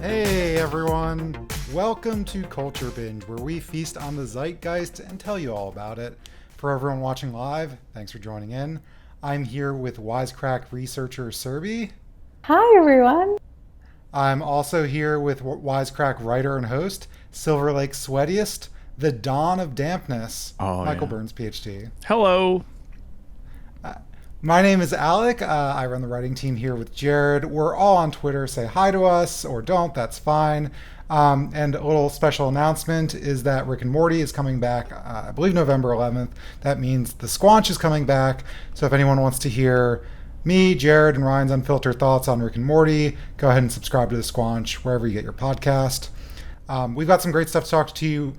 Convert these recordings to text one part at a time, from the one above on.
Hey everyone! Welcome to Culture Binge, where we feast on the zeitgeist and tell you all about it. For everyone watching live, thanks for joining in. I'm here with Wisecrack researcher Serby. Hi, everyone. I'm also here with Wisecrack writer and host, Silver Lake Sweatiest, the Dawn of Dampness, Michael Burns, PhD. Hello. My name is Alec. I run the writing team here with Jared. We're all on Twitter. Say hi to us or don't. That's fine. And a little special announcement is that Rick and Morty is coming back, I believe November 11th. That means the Squanch is coming back. So if anyone wants to hear me, Jared, and Ryan's unfiltered thoughts on Rick and Morty, go ahead and subscribe to the Squanch wherever you get your podcast. We've got some great stuff to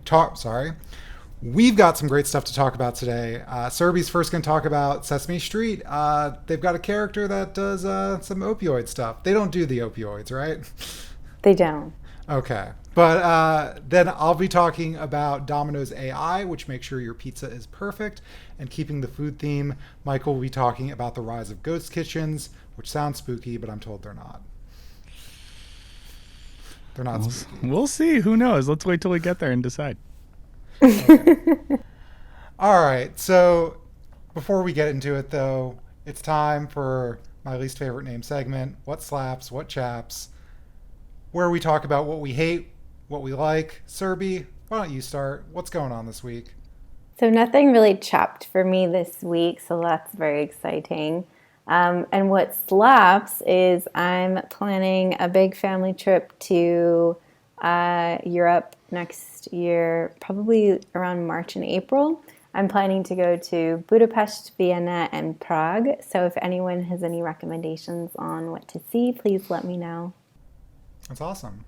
We've got some great stuff to talk about today. Serby's first going to talk about Sesame Street. They've got a character that does some opioid stuff. They don't do the opioids, right? They don't. Okay. But then I'll be talking about Domino's AI, which makes sure your pizza is perfect. And keeping the food theme, Michael will be talking about the rise of ghost kitchens, which sounds spooky, but I'm told they're not. They're not spooky. We'll see. Who knows? Let's wait till we get there and decide. Okay. All right. So before we get into it, though, it's time for my least favorite name segment, What Slaps, What Chaps, where we talk about what we hate, what we like. Serby, why don't you start? What's going on this week? So nothing really chapped for me this week, so that's very exciting. And what slaps is I'm planning a big family trip to Europe next year, probably around March and April. I'm planning to go to Budapest, Vienna, and Prague. So if anyone has any recommendations on what to see, please let me know. That's awesome.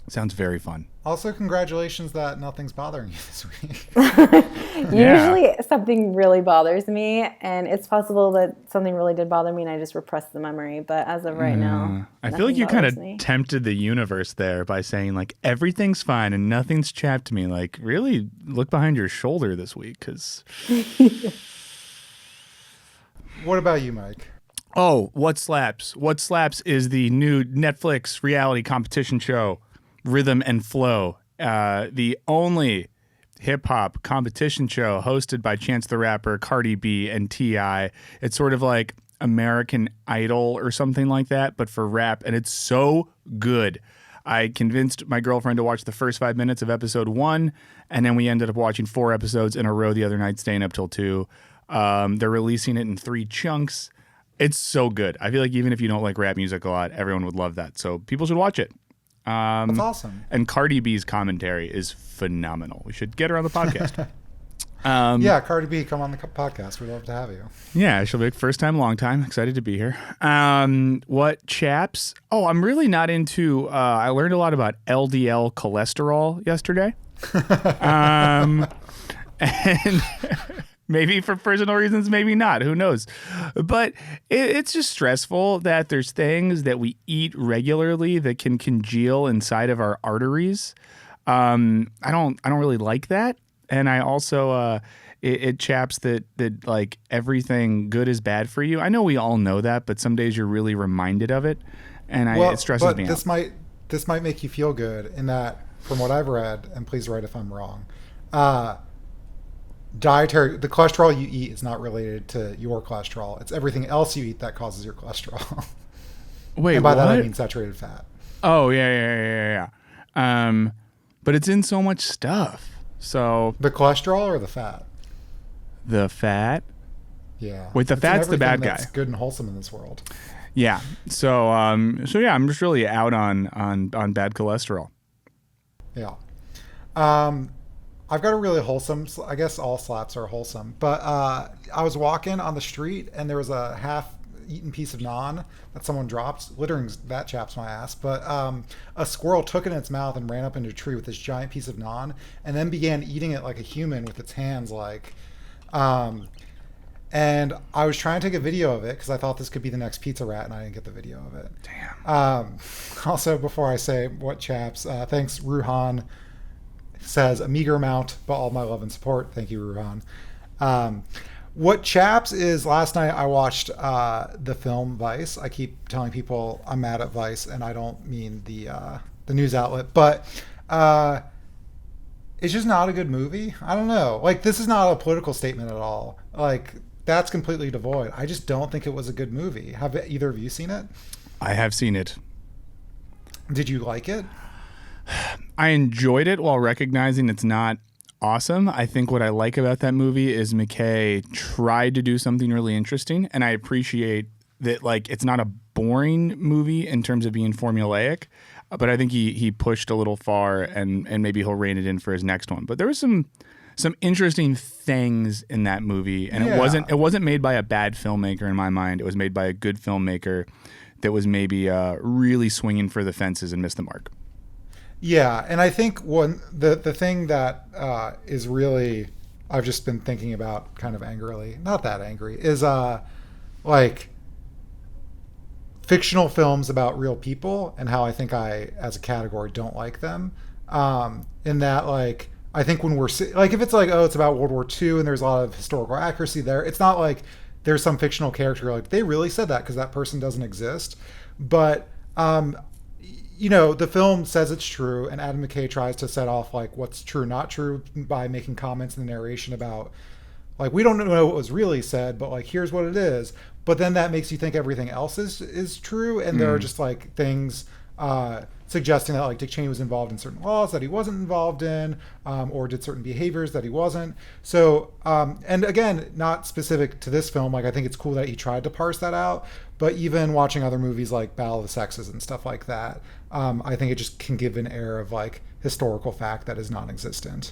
Sounds very fun. Also, congratulations that nothing's bothering you this week. Usually something really bothers me, and it's possible that something really did bother me and I just repressed the memory. But as of right now, I feel like you kind of me. tempted the universe there by saying, like, everything's fine and nothing's chapped me. Like, really look behind your shoulder this week, because... What about you, Mike? Oh, What Slaps? What Slaps is the new Netflix reality competition show, Rhythm and Flow, the only hip-hop competition show hosted by Chance the Rapper, Cardi B, and T.I. It's sort of like American Idol or something like that, but for rap, and it's so good. I convinced my girlfriend to watch the first 5 minutes of episode 1, and then we ended up watching 4 episodes in a row the other night, staying up till 2. They're releasing it in 3 chunks. It's so good. I feel like even if you don't like rap music a lot, everyone would love that. So people should watch it. That's awesome. And Cardi B's commentary is phenomenal. We should get her on the podcast. Yeah, Cardi B, come on the podcast. We'd love to have you. Yeah, she'll be first time, long time. Excited to be here. What chaps? Oh, I'm really not into, I learned a lot about LDL cholesterol yesterday. And maybe for personal reasons, maybe not. Who knows? But it's just stressful that there's things that we eat regularly that can congeal inside of our arteries. I don't really like that. And I also it chaps that like everything good is bad for you. I know we all know that, but some days you're really reminded of it, and it stresses me out. This might make you feel good in that, from what I've read, and please write if I'm wrong. The cholesterol you eat is not related to your cholesterol. It's everything else you eat that causes your cholesterol. Wait, and by what? that I mean saturated fat. Oh, yeah. But it's in so much stuff. So the cholesterol or the fat? The fat? Yeah. Wait, the fat's the bad guy. That's good and wholesome in this world. Yeah. So yeah, I'm just really out on bad cholesterol. Yeah. I've got a really wholesome, I guess all slaps are wholesome, but I was walking on the street and there was a half-eaten piece of naan that someone dropped. Littering, that chaps my ass, but a squirrel took it in its mouth and ran up into a tree with this giant piece of naan and then began eating it like a human with its hands, and I was trying to take a video of it because I thought this could be the next pizza rat, and I didn't get the video of it. Damn. Also, before I say what chaps, thanks, Ruhan says a meager amount, but all my love and support. Thank you, Ruhan. What chaps is, last night I watched the film Vice. I keep telling people I'm mad at Vice, and I don't mean the the news outlet, but it's just not a good movie. I don't know. Like, this is not a political statement at all. Like, that's completely devoid. I just don't think it was a good movie. Have either of you seen it? I have seen it. Did you like it? I enjoyed it while recognizing it's not awesome. I think what I like about that movie is McKay tried to do something really interesting, and I appreciate that. Like, it's not a boring movie in terms of being formulaic, but I think he pushed a little far, and maybe he'll rein it in for his next one. But there was some interesting things in that movie, and Yeah. it wasn't made by a bad filmmaker in my mind. It was made by a good filmmaker that was maybe really swinging for the fences and missed the mark. Yeah, and I think the thing that is really, I've just been thinking about kind of angrily, not that angry, is like fictional films about real people and how I think I, as a category, don't like them. In that, like, I think when we're like, if it's like, oh, it's about World War II and there's a lot of historical accuracy there, it's not like there's some fictional character like they really said that because that person doesn't exist. But you know, the film says it's true, and Adam McKay tries to set off like what's true, not true, by making comments in the narration about like, we don't know what was really said, but like, here's what it is. But then that makes you think everything else is true, and there are just like things suggesting that like Dick Cheney was involved in certain laws that he wasn't involved in, or did certain behaviors that he wasn't. So, and again, not specific to this film. Like, I think it's cool that he tried to parse that out. But even watching other movies like Battle of the Sexes and stuff like that, I think it just can give an air of like historical fact that is non-existent.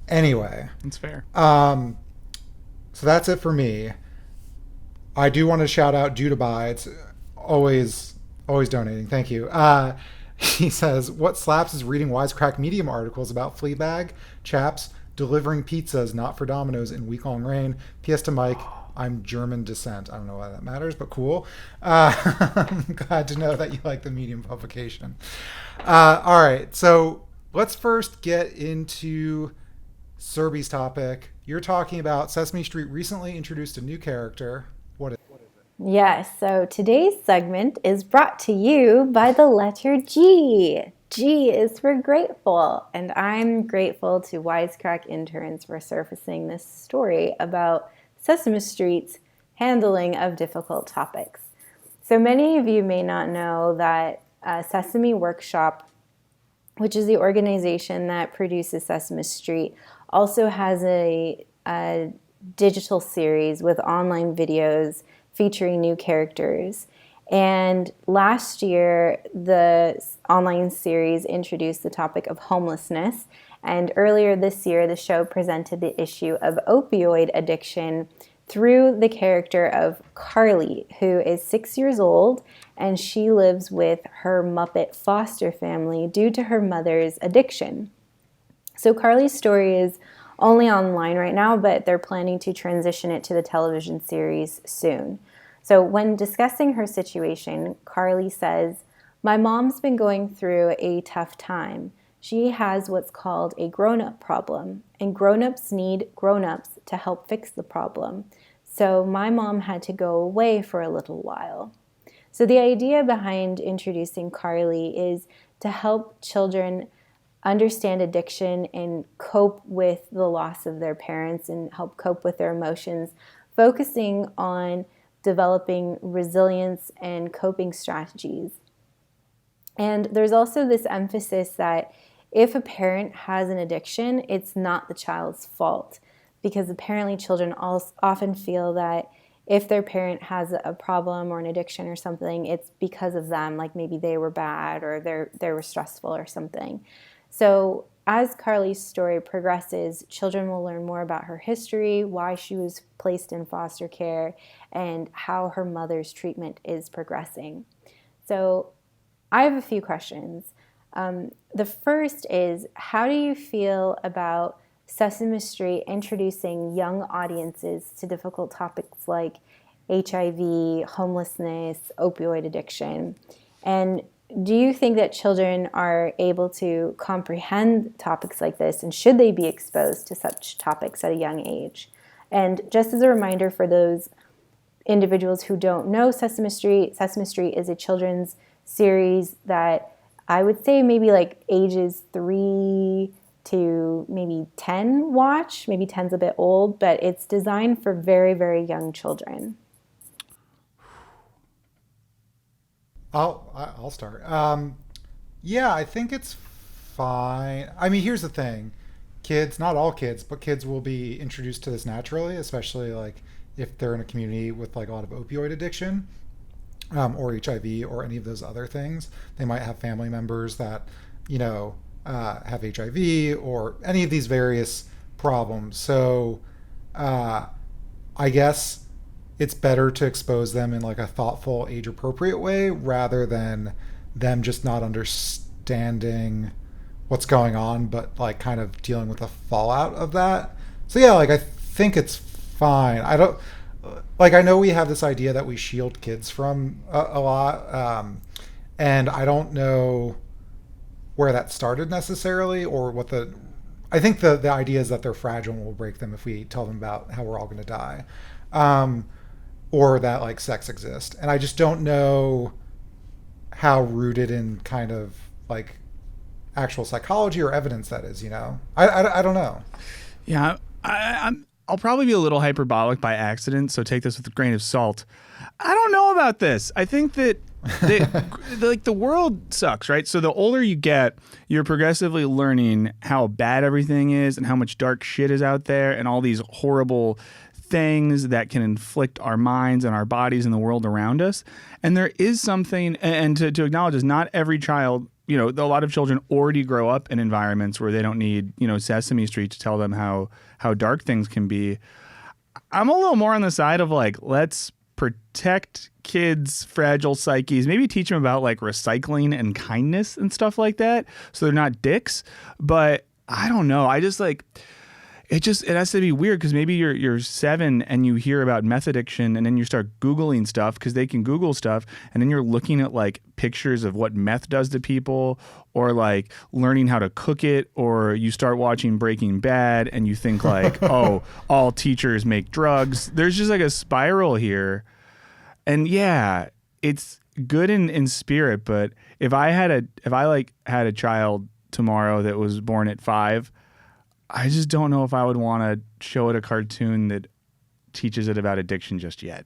Anyway, That's fair. so that's it for me. I do want to shout out Judah Bides, always donating. Thank you. He says, what slaps is reading Wisecrack Medium articles about Fleabag, chaps, delivering pizzas not for Domino's in week-long rain. P.S. to Mike, I'm German descent. I don't know why that matters, but cool. I'm glad to know that you like the Medium publication. All right, so let's first get into Serby's topic. You're talking about Sesame Street recently introduced a new character. What is it? Yes, so today's segment is brought to you by the letter G. G is for grateful, and I'm grateful to Wisecrack interns for surfacing this story about Sesame Street's handling of difficult topics. So many of you may not know that Sesame Workshop, which is the organization that produces Sesame Street, also has a digital series with online videos featuring new characters. And last year, the online series introduced the topic of homelessness. And earlier this year, the show presented the issue of opioid addiction through the character of Carly, who is 6 years old, and she lives with her Muppet foster family due to her mother's addiction. So Carly's story is only online right now, but they're planning to transition it to the television series soon. So when discussing her situation, Carly says, "My mom's been going through a tough time. She has what's called a grown-up problem, and grown-ups need grown-ups to help fix the problem. So my mom had to go away for a little while." So the idea behind introducing Carly is to help children understand addiction and cope with the loss of their parents and help cope with their emotions, focusing on developing resilience and coping strategies. And there's also this emphasis that if a parent has an addiction, it's not the child's fault, because apparently children often feel that if their parent has a problem or an addiction or something, it's because of them, like maybe they were bad or they were stressful or something. So as Carly's story progresses, children will learn more about her history, why she was placed in foster care, and how her mother's treatment is progressing. So I have a few questions. The first is, how do you feel about Sesame Street introducing young audiences to difficult topics like HIV, homelessness, opioid addiction? And do you think that children are able to comprehend topics like this, and should they be exposed to such topics at a young age? And just as a reminder for those individuals who don't know Sesame Street is a children's series that I would say maybe like ages 3 to maybe 10 watch. Maybe 10's a bit old, but it's designed for very, very young children. I'll start. Yeah, I think it's fine. I mean, here's the thing. Kids, not all kids, but kids will be introduced to this naturally, especially like if they're in a community with like a lot of opioid addiction, or HIV or any of those other things. They might have family members that, you know, have HIV or any of these various problems. So I guess it's better to expose them in like a thoughtful, age appropriate way rather than them just not understanding what's going on, but like kind of dealing with the fallout of that. So yeah, like I think it's fine. I don't like, I know we have this idea that we shield kids from a lot, and I don't know where that started necessarily or what the. I think the idea is that they're fragile and we'll break them if we tell them about how we're all going to die, or that like sex exists. And I just don't know how rooted in kind of like actual psychology or evidence that is. You know, I don't know. Yeah, I'll probably be a little hyperbolic by accident, so take this with a grain of salt. I don't know about this. I think that like the world sucks, right? So the older you get, you're progressively learning how bad everything is and how much dark shit is out there and all these horrible things that can inflict our minds and our bodies and the world around us. And there is something, and to acknowledge is not every child, you know, a lot of children already grow up in environments where they don't need, you know, Sesame Street to tell them how dark things can be. I'm a little more on the side of like, let's protect kids' fragile psyches, maybe teach them about like recycling and kindness and stuff like that so they're not dicks. But I don't know. I just like, it has to be weird because maybe you're 7 and you hear about meth addiction and then you start Googling stuff because they can Google stuff, and then you're looking at like pictures of what meth does to people or like learning how to cook it, or you start watching Breaking Bad and you think like, oh, all teachers make drugs. There's just like a spiral here. And yeah, it's good in spirit, but if I had a child tomorrow that was born at 5, I just don't know if I would want to show it a cartoon that teaches it about addiction just yet.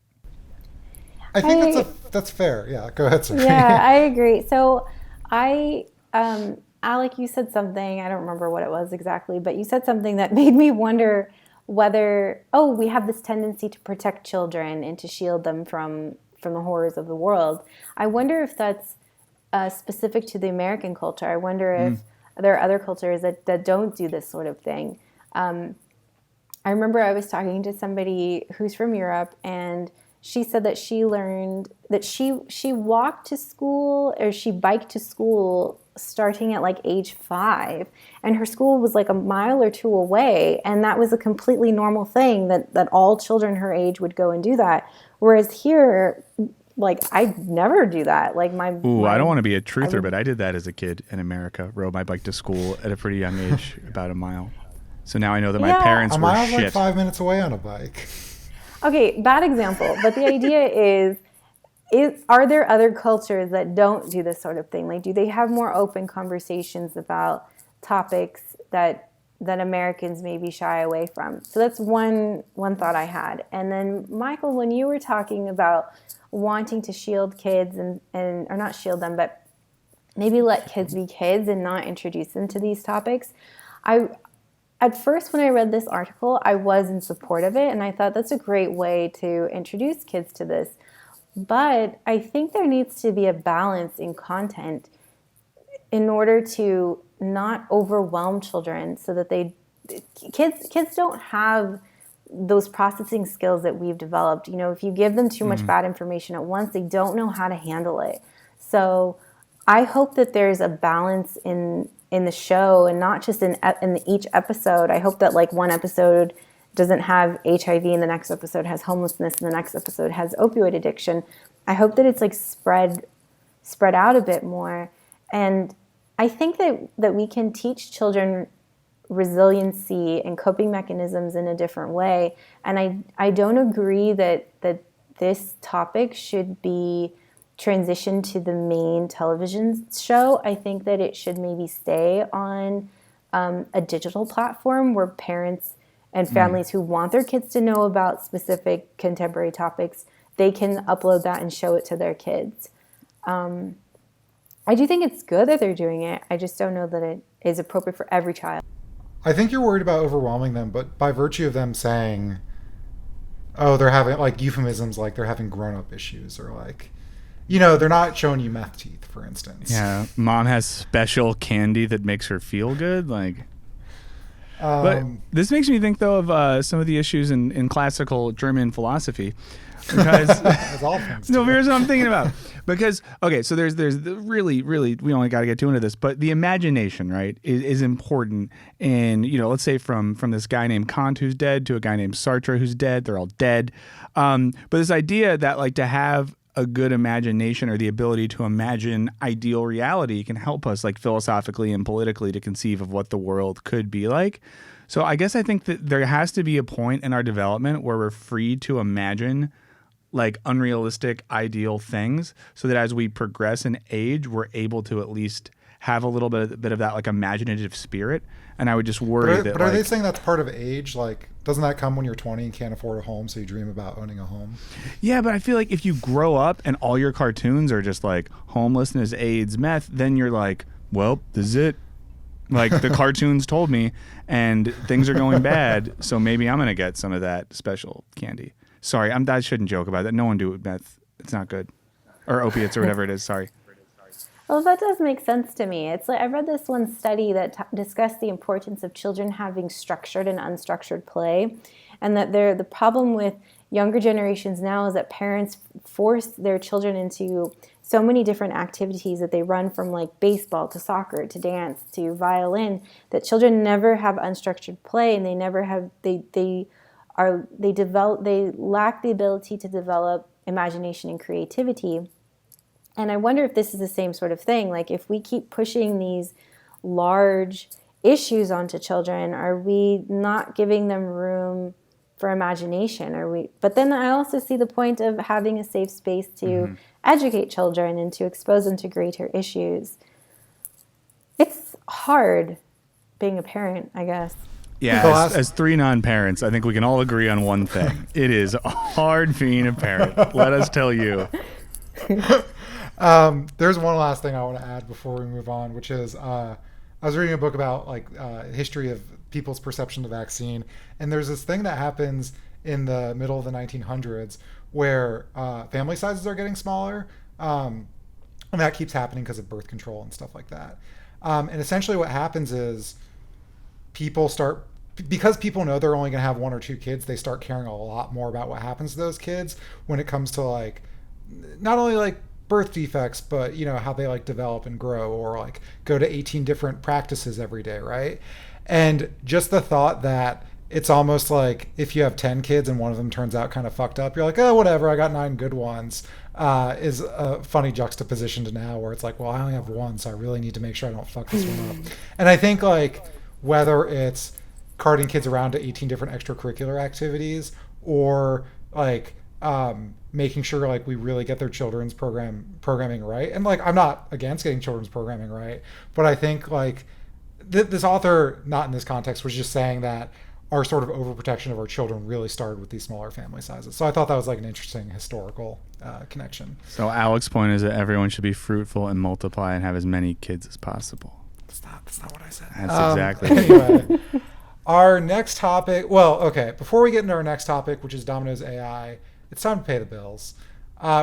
I think that's fair. Yeah, go ahead, Sophie. Yeah, I agree. So Alec, you said something, I don't remember what it was exactly, but you said something that made me wonder whether, we have this tendency to protect children and to shield them from the horrors of the world. I wonder if that's specific to the American culture. I wonder if there are other cultures that don't do this sort of thing. I remember I was talking to somebody who's from Europe, and she said that she learned that she walked to school, or she biked to school starting at like age 5, and her school was like a mile or 2 away, and that was a completely normal thing that all children her age would go and do that. Whereas here, like, I'd never do that. Like I don't want to be a truther, but I did that as a kid in America. Rode my bike to school at a pretty young age, about a mile. So now I know that my parents were mile's shit. Like 5 minutes away on a bike. Okay, bad example. But the idea is are there other cultures that don't do this sort of thing? Like, do they have more open conversations about topics that Americans maybe shy away from? So that's one thought I had. And then, Michael, when you were talking about wanting to shield kids and or not shield them, but maybe let kids be kids and not introduce them to these topics, at first when I read this article, I was in support of it, and I thought that's a great way to introduce kids to this. But I think there needs to be a balance in content in order to not overwhelm children, so that kids don't have those processing skills that we've developed. You know, if you give them too much bad information at once, they don't know how to handle it. So I hope that there's a balance in the show, and not just in each episode. I hope that like one episode doesn't have HIV, and the next episode has homelessness, and the next episode has opioid addiction. I hope that it's like spread out a bit more. And I think that we can teach children resiliency and coping mechanisms in a different way. And I don't agree that this topic should be transition to the main television show. I think that it should maybe stay on a digital platform where parents and families who want their kids to know about specific contemporary topics, they can upload that and show it to their kids. I do think it's good that they're doing it. I just don't know that it is appropriate for every child. I think you're worried about overwhelming them, but by virtue of them saying, oh, they're having like euphemisms like they're having grown-up issues, or like, they're not showing you meth teeth, for instance. Yeah, mom has special candy that makes her feel good. Like, but this makes me think though of some of the issues in classical German philosophy. Because As all things no, do. here's what I'm thinking about. Because okay, so there's the really we only got to get too into this, but the imagination, right, is important. And let's say from this guy named Kant who's dead to a guy named Sartre who's dead, they're all dead. But this idea that like to have a good imagination or the ability to imagine ideal reality can help us like philosophically and politically to conceive of what the world could be like. So I guess I think that there has to be a point in our development where we're free to imagine like unrealistic ideal things, so that as we progress in age, we're able to at least have a little bit of that like imaginative spirit. And I would just worry But are they saying that's part of age? Like, doesn't that come when you're 20 and can't afford a home, so you dream about owning a home? Yeah, but I feel like if you grow up and all your cartoons are just like homelessness, AIDS, meth, then you're like, well, this is it. Like the cartoons told me, and things are going bad, so maybe I'm gonna get some of that special candy. Sorry, I shouldn't joke about that. No one do meth. It's not good. Or opiates or whatever it is. Sorry. Well, that does make sense to me. It's like I read this one study that discussed the importance of children having structured and unstructured play, and that the problem with younger generations now is that parents force their children into so many different activities that they run from like baseball to soccer to dance to violin, that children never have unstructured play, and they never have they lack the ability to develop imagination and creativity. And I wonder if this is the same sort of thing. Like if we keep pushing these large issues onto children, are we not giving them room for imagination? But then I also see the point of having a safe space to educate children and to expose them to greater issues. It's hard being a parent, I guess. Yeah, as three non-parents, I think we can all agree on one thing. It is hard being a parent. Let us tell you. There's one last thing I want to add before we move on, which is I was reading a book about like history of people's perception of the vaccine, and there's this thing that happens in the middle of the 1900s where family sizes are getting smaller, and that keeps happening because of birth control and stuff like that. And essentially what happens is because people know they're only going to have one or two kids, they start caring a lot more about what happens to those kids when it comes to like not only like birth defects, but how they like develop and grow, or like go to 18 different practices every day, right? And just the thought that it's almost like if you have 10 kids and one of them turns out kind of fucked up, you're like, oh, whatever, I got 9 good ones, is a funny juxtaposition to now, where it's like, well, I only have one, so I really need to make sure I don't fuck this one up. And I think like whether it's carting kids around to 18 different extracurricular activities, or like making sure like we really get their children's programming right. And like I'm not against getting children's programming right, but I think like this author, not in this context, was just saying that our sort of overprotection of our children really started with these smaller family sizes. So I thought that was like an interesting historical connection. So Alex's point is that everyone should be fruitful and multiply and have as many kids as possible. That's not what I said. That's exactly Anyway, our next topic. Well, okay. Before we get into our next topic, which is Domino's AI, it's time to pay the bills.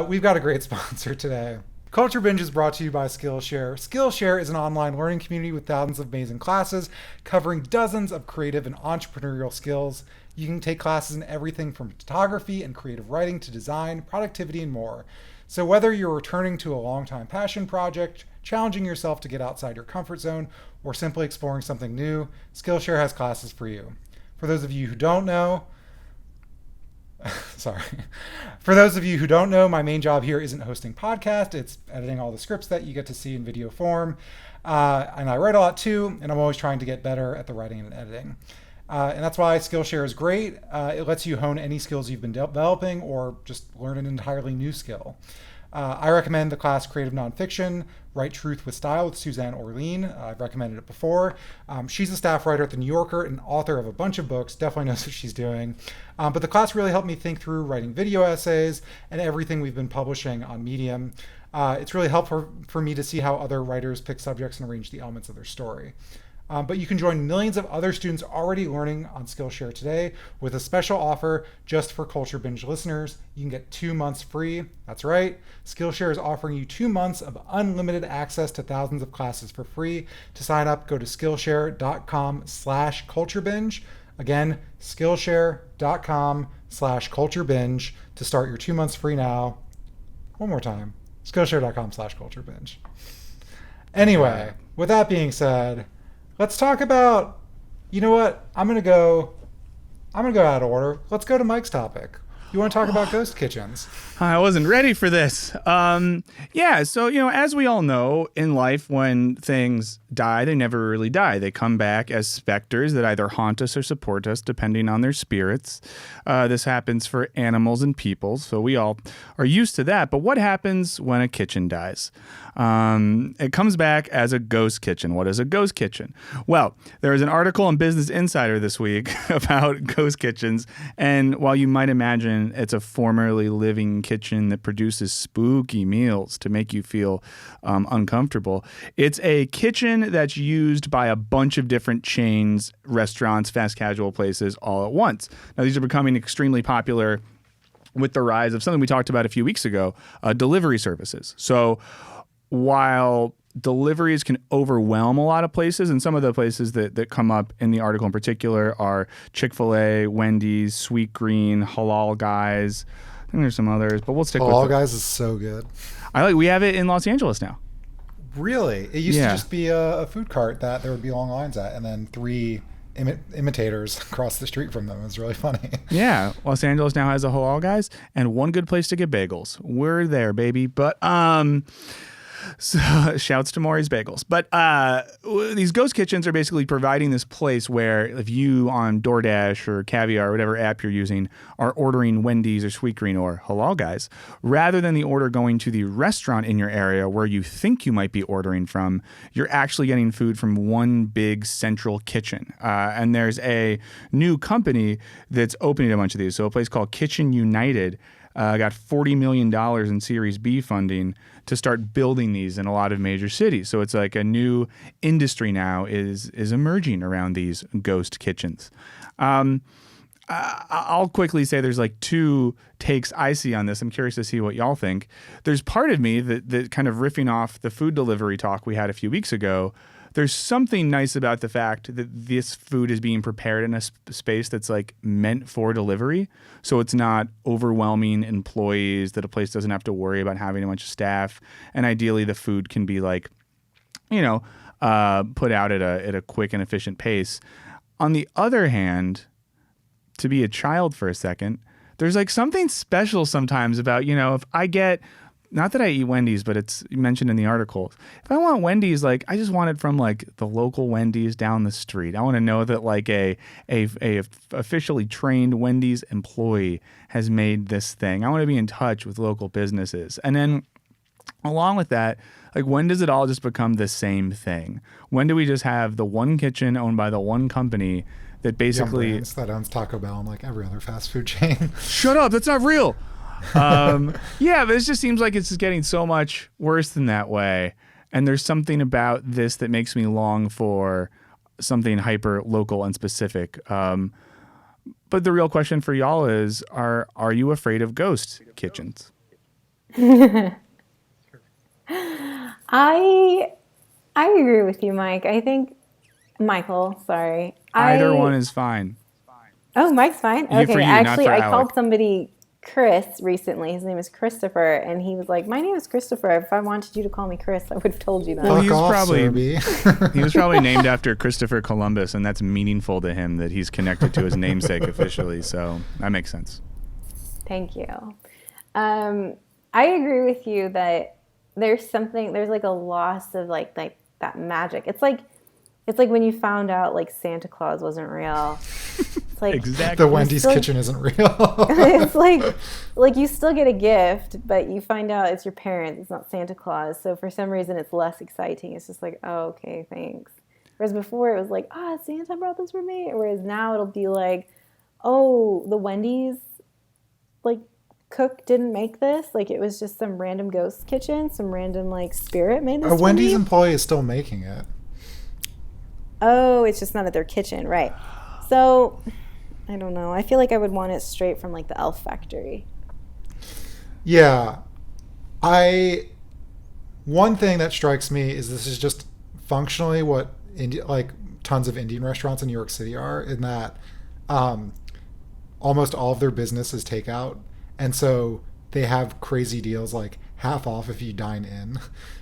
We've got a great sponsor today. Culture Binge is brought to you by Skillshare. Skillshare is an online learning community with thousands of amazing classes covering dozens of creative and entrepreneurial skills. You can take classes in everything from photography and creative writing to design, productivity, and more. So whether you're returning to a long-time passion project, challenging yourself to get outside your comfort zone, or simply exploring something new, Skillshare has classes for you. For those of you who don't know, my main job here isn't hosting podcasts, it's editing all the scripts that you get to see in video form. And I write a lot too, and I'm always trying to get better at the writing and editing. And that's why Skillshare is great. It lets you hone any skills you've been developing or just learn an entirely new skill. I recommend the class Creative Nonfiction, Write Truth with Style with Suzanne Orlean. I've recommended it before. She's a staff writer at The New Yorker and author of a bunch of books, definitely knows what she's doing. But the class really helped me think through writing video essays and everything we've been publishing on Medium. It's really helpful for me to see how other writers pick subjects and arrange the elements of their story. But you can join millions of other students already learning on Skillshare today with a special offer just for Culture Binge listeners. You can get 2 months free. That's right. Skillshare is offering you 2 months of unlimited access to thousands of classes for free. To sign up, go to Skillshare.com/culturebinge. Again, Skillshare.com/culturebinge to start your 2 months free now. One more time, Skillshare.com/culturebinge. Anyway, with that being said, let's talk about, you know what? I'm gonna go out of order. Let's go to Mike's topic. You want to talk about ghost kitchens? I wasn't ready for this. Yeah, so, as we all know, in life, when things die, they never really die. They come back as specters that either haunt us or support us, depending on their spirits. This happens for animals and people, so we all are used to that. But what happens when a kitchen dies? It comes back as a ghost kitchen. What is a ghost kitchen? Well, there is an article in Business Insider this week about ghost kitchens, and while you might imagine it's a formerly living kitchen that produces spooky meals to make you feel uncomfortable, it's a kitchen that's used by a bunch of different chains, restaurants, fast casual places all at once. Now, these are becoming extremely popular with the rise of something we talked about a few weeks ago, delivery services. So while deliveries can overwhelm a lot of places, and some of the places that come up in the article in particular are Chick-fil-A, Wendy's, Sweet Green, Halal Guys. I think there's some others, but we'll stick with Halal Guys is so good. We have it in Los Angeles now. Really? It used to just be a food cart that there would be long lines at, and then 3 imitators across the street from them. It was really funny. Yeah, Los Angeles now has a Halal Guys and one good place to get bagels. We're there, baby. But so shouts to Maury's Bagels. But these ghost kitchens are basically providing this place where if you on DoorDash or Caviar or whatever app you're using are ordering Wendy's or Sweetgreen or Halal Guys, rather than the order going to the restaurant in your area where you think you might be ordering from, you're actually getting food from one big central kitchen. And there's a new company that's opening a bunch of these. So a place called Kitchen United got $40 million in Series B funding to start building these in a lot of major cities. So it's like a new industry now is emerging around these ghost kitchens. I'll quickly say there's like 2 takes I see on this. I'm curious to see what y'all think. There's part of me that kind of riffing off the food delivery talk we had a few weeks ago, there's something nice about the fact that this food is being prepared in a space that's like meant for delivery. So it's not overwhelming employees, that a place doesn't have to worry about having a bunch of staff. And ideally the food can be like, put out at a quick and efficient pace. On the other hand, to be a child for a second, there's like something special sometimes about, if I get, not that I eat Wendy's, but it's mentioned in the article. If I want Wendy's, like I just want it from like the local Wendy's down the street. I want to know that like a officially trained Wendy's employee has made this thing. I want to be in touch with local businesses. And then along with that, like when does it all just become the same thing? When do we just have the one kitchen owned by the one company that basically that owns Taco Bell and like every other fast food chain? Shut up, that's not real. But it just seems like it's just getting so much worse than that way. And there's something about this that makes me long for something hyper local and specific. But the real question for y'all is, are you afraid of ghost kitchens? I agree with you, Mike. I think Michael, sorry. Either one is fine. Oh, Mike's fine? For Okay, you, actually, not for I Alec. called somebody Chris recently. His name is Christopher, and he was like, "My name is Christopher. If I wanted you to call me Chris, I would have told you that." Well, Fuck off, Serby. he was probably named after Christopher Columbus, and that's meaningful to him that he's connected to his namesake officially. So that makes sense. Thank you. I agree with you that there's like a loss of like that magic. It's like when you found out like Santa Claus wasn't real. It's like Exactly. The Wendy's kitchen isn't real. it's like you still get a gift, but you find out it's your parents, it's not Santa Claus. So for some reason it's less exciting. It's just like, oh, okay, thanks. Whereas before it was like, Santa brought this for me. Whereas now it'll be like, oh, the Wendy's like cook didn't make this. Like it was just some random ghost kitchen, some random like spirit made this. A Wendy's for me. employee is still making it. Oh, it's just not at their kitchen, right? So I don't know. I feel like I would want it straight from like the Elf factory. Yeah. One thing that strikes me is this is just functionally what like tons of Indian restaurants in New York City are, in that almost all of their business is takeout. And so they have crazy deals like half off if you dine in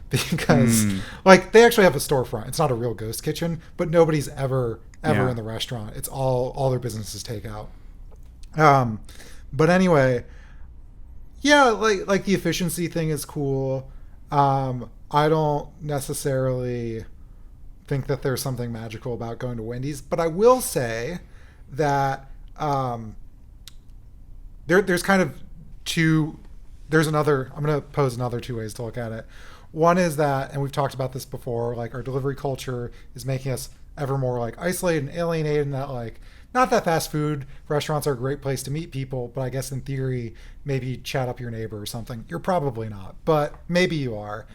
because like they actually have a storefront. It's not a real ghost kitchen, but nobody's ever in the restaurant. It's all their business is takeout. But anyway, yeah, like the efficiency thing is cool. I don't necessarily think that there's something magical about going to Wendy's, but I will say that there's kind of I'm going to pose another two ways to look at it. One is that, and we've talked about this before, like our delivery culture is making us ever more like isolated and alienated, and that like, not that fast food restaurants are a great place to meet people, but I guess in theory, maybe chat up your neighbor or something. You're probably not, but maybe you are.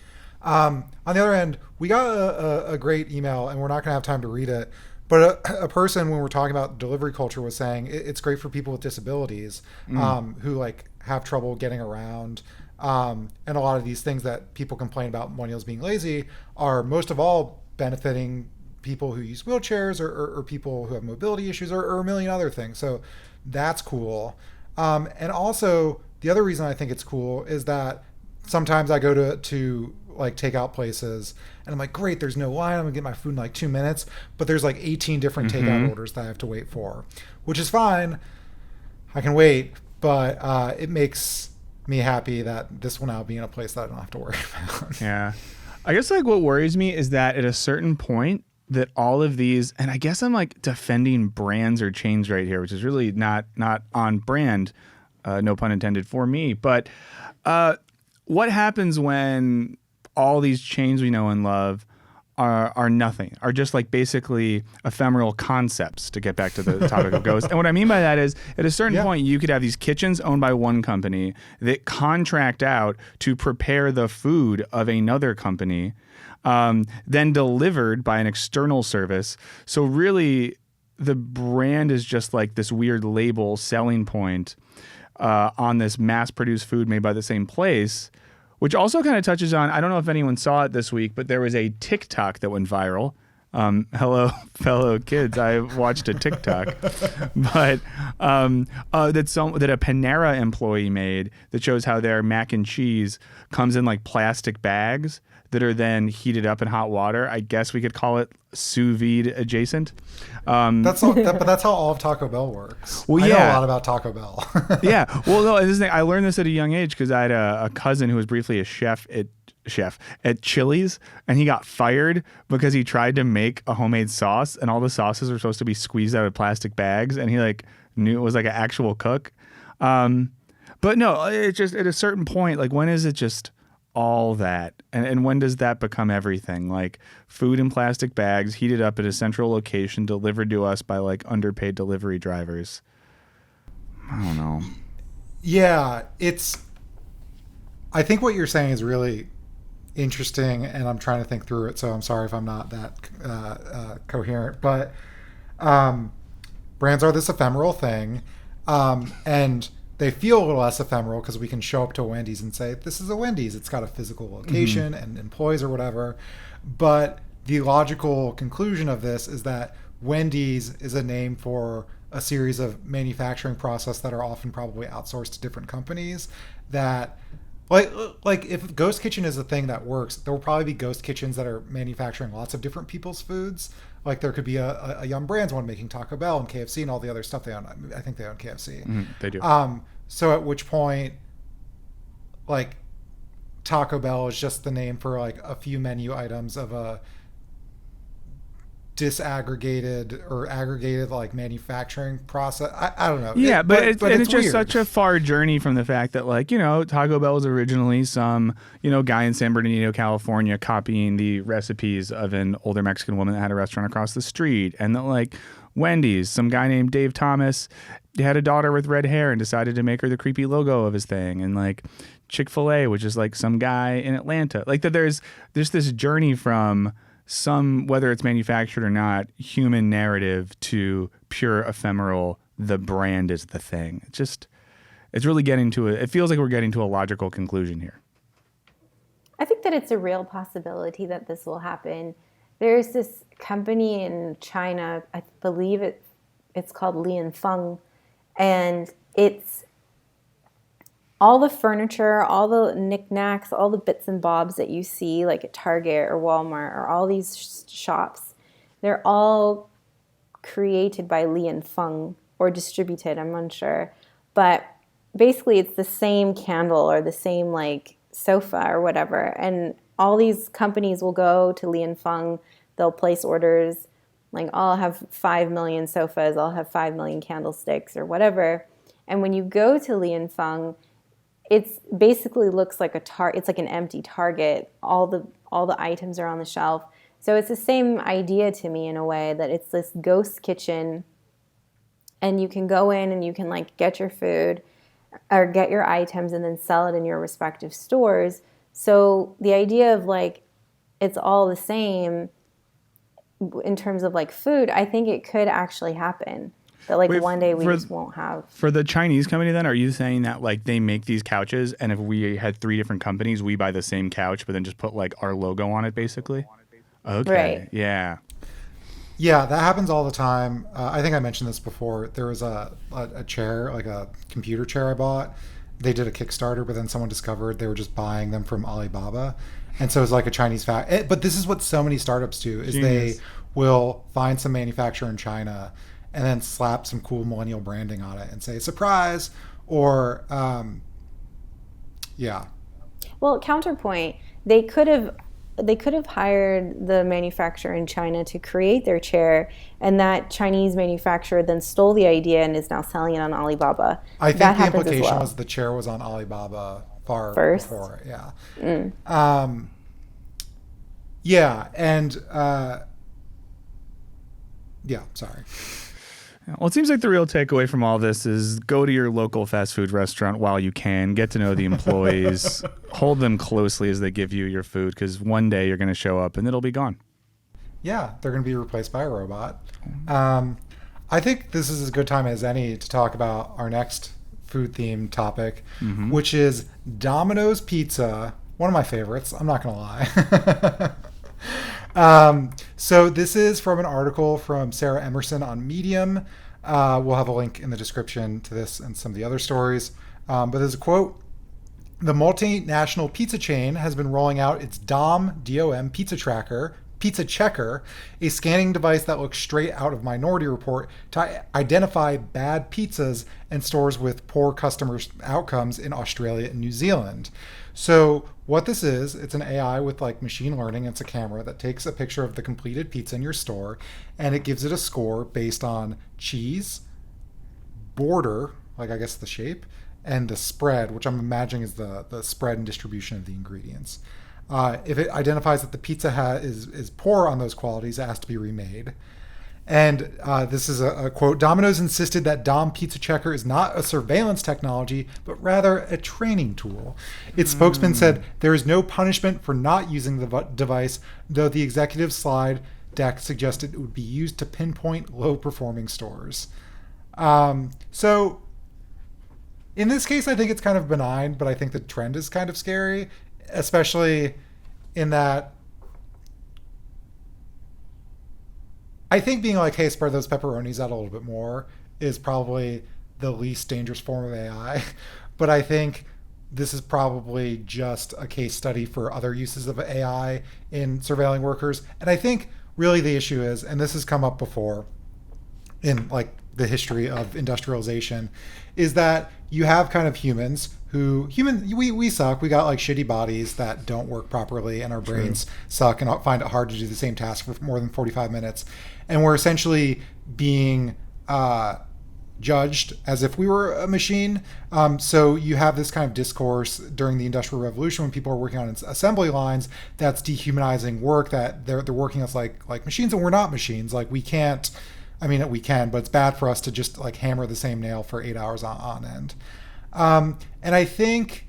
On the other end, we got a great email, and we're not going to have time to read it, but a person, when we're talking about delivery culture, was saying it's great for people with disabilities who like have trouble getting around. And a lot of these things that people complain about millennials being lazy are most of all benefiting people who use wheelchairs or people who have mobility issues or a million other things. So that's cool. And also the other reason I think it's cool is that sometimes I go to like takeout places and I'm like, great, there's no line. I'm gonna get my food in like 2 minutes, but there's like 18 different takeout orders that I have to wait for, which is fine. I can wait, but it makes me happy that this will now be in a place that I don't have to worry about. Yeah. I guess like what worries me is that at a certain point that all of these, and I guess I'm like defending brands or chains right here, which is really not on brand, no pun intended for me. But what happens when all these chains we know and love are nothing, are just like basically ephemeral concepts, to get back to the topic of ghosts. And what I mean by that is at a certain point, you could have these kitchens owned by one company that contract out to prepare the food of another company, then delivered by an external service. So really the brand is just like this weird label selling point on this mass-produced food made by the same place, which also kind of touches on, I don't know if anyone saw it this week, but there was a TikTok that went viral. Hello, fellow kids. I watched a TikTok, but that a Panera employee made that shows how their mac and cheese comes in like plastic bags that are then heated up in hot water. I guess we could call it sous vide adjacent. But that's how all of Taco Bell works. Well, I know a lot about Taco Bell. Yeah. Well, no, this thing, I learned this at a young age because I had a cousin who was briefly a chef at Chili's, and he got fired because he tried to make a homemade sauce, and all the sauces were supposed to be squeezed out of plastic bags, and he like knew it was like an actual cook. But no, it's just at a certain point, like when is it just all that, and when does that become everything? Like food in plastic bags heated up at a central location delivered to us by like underpaid delivery drivers. I don't know. Yeah, I think what you're saying is really interesting, and I'm trying to think through it, so I'm sorry if I'm not that coherent, but brands are this ephemeral thing, and they feel a little less ephemeral because we can show up to a Wendy's and say, this is a Wendy's. It's got a physical location and employees or whatever. But the logical conclusion of this is that Wendy's is a name for a series of manufacturing process that are often probably outsourced to different companies that like if ghost kitchen is a thing that works, there will probably be ghost kitchens that are manufacturing lots of different people's foods. Like there could be a Yum Brands one making Taco Bell and KFC and all the other stuff they own. I think they own KFC. They do. So at which point, like Taco Bell is just the name for like a few menu items of a disaggregated or aggregated like manufacturing process. I don't know. Yeah, but it's just weird. such a far journey from the fact that, like, Taco Bell was originally some, guy in San Bernardino, California, copying the recipes of an older Mexican woman that had a restaurant across the street. And that, like, Wendy's, some guy named Dave Thomas had a daughter with red hair and decided to make her the creepy logo of his thing. And, like, Chick-fil-A, which is, like, some guy in Atlanta. Like, that there's this journey from some, whether it's manufactured or not, human narrative to pure ephemeral, the brand is the thing. It's really getting to it feels like we're getting to a logical conclusion here. I think that it's a real possibility that this will happen. There's this company in China, I believe it's called Lian Feng, and it's all the furniture, all the knickknacks, all the bits and bobs that you see like at Target or Walmart or all these shops, they're all created by Lian Feng or distributed, I'm unsure. But basically it's the same candle or the same like sofa or whatever. And all these companies will go to Lian Feng, they'll place orders, like I'll have 5 million sofas, I'll have 5 million candlesticks or whatever. And when you go to Lian Feng, it's basically looks like it's like an empty Target. All the items are on the shelf. So it's the same idea to me in a way, that it's this ghost kitchen and you can go in and you can like get your food or get your items and then sell it in your respective stores. So the idea of like it's all the same in terms of like food, I think it could actually happen. That like one day we just won't have. For the Chinese company then, are you saying that like they make these couches and if we had 3 different companies, we buy the same couch but then just put like our logo on it basically? Okay. Right. Yeah. Yeah, that happens all the time. I think I mentioned this before. There was a chair, like a computer chair I bought. They did a Kickstarter, but then someone discovered they were just buying them from Alibaba. And so it's like a Chinese but this is what so many startups do, is Genius. they will find some manufacturer in China and then slap some cool millennial branding on it and say, surprise, or, yeah. Well, counterpoint, they could have hired the manufacturer in China to create their chair, and that Chinese manufacturer then stole the idea and is now selling it on Alibaba. I think the implication was the chair was on Alibaba first before. Yeah. Yeah, and yeah, sorry. Well, it seems like the real takeaway from all this is go to your local fast food restaurant while you can. Get to know the employees. Hold them closely as they give you your food, because one day you're going to show up and it'll be gone. Yeah, they're going to be replaced by a robot. I think this is as good time as any to talk about our next food-themed topic, which is Domino's Pizza. One of my favorites, I'm not going to lie. So this is from an article from Sarah Emerson on Medium. We'll have a link in the description to this and some of the other stories. But there's a quote. The multinational pizza chain has been rolling out its DOM pizza checker, a scanning device that looks straight out of Minority Report to identify bad pizzas and stores with poor customer outcomes in Australia and New Zealand. So what this is, it's an AI with like machine learning. It's a camera that takes a picture of the completed pizza in your store, and it gives it a score based on cheese, border, like I guess the shape, and the spread, which I'm imagining is the spread and distribution of the ingredients. If it identifies that the pizza is poor on those qualities, it has to be remade. And this is a quote. Domino's insisted that DOM Pizza Checker is not a surveillance technology, but rather a training tool. Its spokesman said there is no punishment for not using the device, though the executive slide deck suggested it would be used to pinpoint low-performing stores. So in this case, I think it's kind of benign, but I think the trend is kind of scary, especially in that I think being like, hey, spread those pepperonis out a little bit more is probably the least dangerous form of AI. But I think this is probably just a case study for other uses of AI in surveilling workers. And I think really the issue is, and this has come up before in like the history of industrialization, is that you have kind of humans we suck. We got like shitty bodies that don't work properly, and our brains suck and find it hard to do the same task for more than 45 minutes. And we're essentially being judged as if we were a machine. So you have this kind of discourse during the Industrial Revolution when people are working on assembly lines that's dehumanizing work, that they're working as like machines, and we're not machines. Like we can't. I mean, we can, but it's bad for us to just like hammer the same nail for 8 hours on end. And I think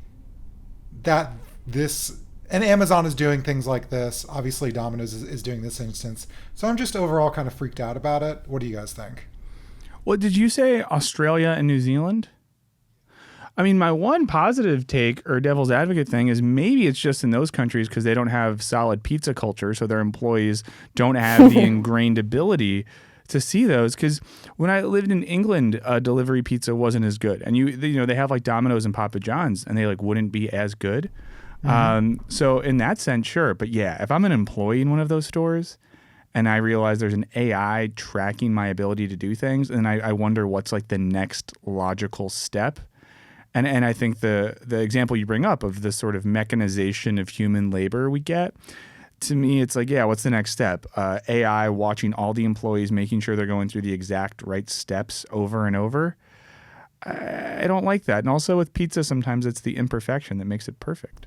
that and Amazon is doing things like this. Obviously, Domino's is doing this instance. So I'm just overall kind of freaked out about it. What do you guys think? Well, did you say Australia and New Zealand? I mean, my one positive take or devil's advocate thing is maybe it's just in those countries because they don't have solid pizza culture, so their employees don't have the ingrained ability to see those. Because when I lived in England, delivery pizza wasn't as good, and they have like Domino's and Papa John's, and they like wouldn't be as good. So in that sense, sure. But yeah, if I'm an employee in one of those stores and I realize there's an AI tracking my ability to do things, and I wonder what's like the next logical step. And I think the example you bring up of the sort of mechanization of human labor we get, to me, it's like, yeah, what's the next step? AI watching all the employees, making sure they're going through the exact right steps over and over. I don't like that. And also with pizza, sometimes it's the imperfection that makes it perfect.